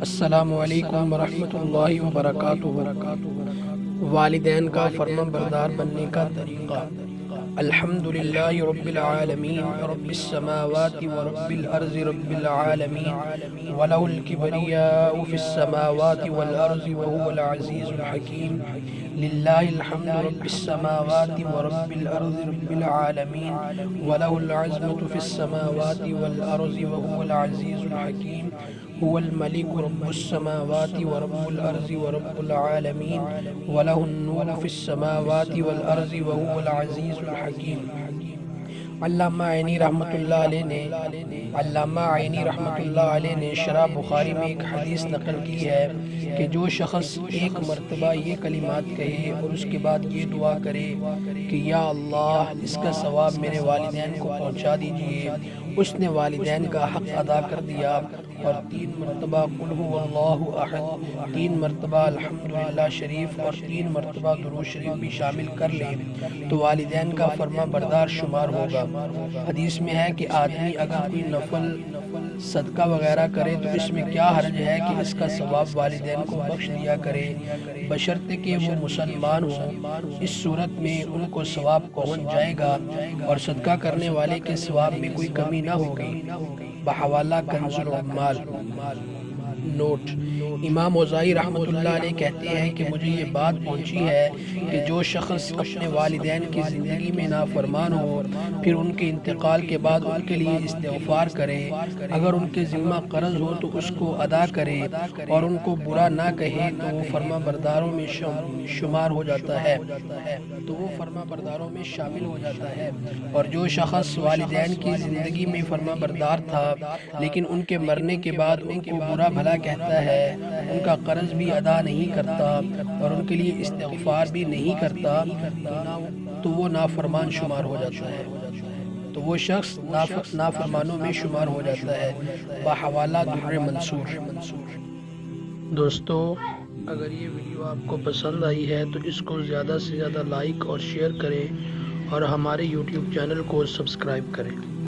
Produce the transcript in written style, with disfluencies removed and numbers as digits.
السلام علیکم ورحمۃ اللہ وبرکاتہ۔ والدین کا فرما بردار بننے کا طریقہ۔ الحمدللہ رب العالمین رب السماوات ورب الارض رب العالمین وله الكبریاء فی السماوات والارض وهو العزیز الحکیم۔ للہ الحمد رب السماوات ورب الارض رب العالمین وله العظمة فی السماوات والارض وهو العزیز الحکیم۔ هو الملك رب السماوات ورب الارض ورب العالمین وله النور فی السماوات والارض وهو العزیز الحکیم۔ علامہ عینی رحمۃ اللہ علیہ نے شرح بخاری میں ایک حدیث نقل کی ہے کہ جو شخص ایک مرتبہ یہ کلمات کہے اور اس کے بعد یہ دعا کرے کہ یا اللہ اس کا ثواب میرے والدین کو پہنچا دیجئے، اس نے والدین کا حق ادا کر دیا، اور 3 مرتبہ قل هو اللہ احد، 3 مرتبہ الحمدللہ شریف اور 3 مرتبہ درود شریف بھی شامل کر لیں تو والدین کا فرما بردار شمار ہوگا۔ حدیث میں ہے کہ آدمی اگر کوئی نفل صدقہ وغیرہ کرے تو اس میں کیا حرج ہے کہ اس کا ثواب والدین کو بخش دیا کرے، بشرطے کہ وہ مسلمان ہوں۔ اس صورت میں ان کو ثواب پہنچ جائے گا اور صدقہ کرنے والے کے ثواب میں کوئی کمی نہ ہوگی۔ بحوالہ کنز العمال۔ نوٹ: امام اوزاعی رحمۃ اللہ علیہ کہتے ہیں کہ مجھے یہ بات پہنچی ہے کہ جو شخص اپنے والدین کی زندگی میں نافرمان ہو پھر ان کے انتقال کے بعد ان کے لیے استغفار کرے، اگر ان کے ذمہ قرض ہو تو اس کو ادا کرے اور ان کو برا نہ کہے تو وہ فرما برداروں میں شمار ہو جاتا ہے، شامل ہو جاتا ہے۔ اور جو شخص والدین کی زندگی میں فرما بردار تھا لیکن ان کے مرنے کے بعد ان کو برا بھلا کہتا ہے، ان کا قرض بھی ادا نہیں کرتا اور ان کے لیے استغفار بھی نہیں کرتا تو وہ نافرمان شمار ہو جاتا ہے، تو وہ شخص نافرمانوں میں شمار ہو جاتا ہے۔ بحوالہ در منصور۔ دوستو، اگر یہ ویڈیو آپ کو پسند آئی ہے تو اس کو زیادہ سے زیادہ لائک اور شیئر کریں اور ہمارے YouTube چینل کو سبسکرائب کریں۔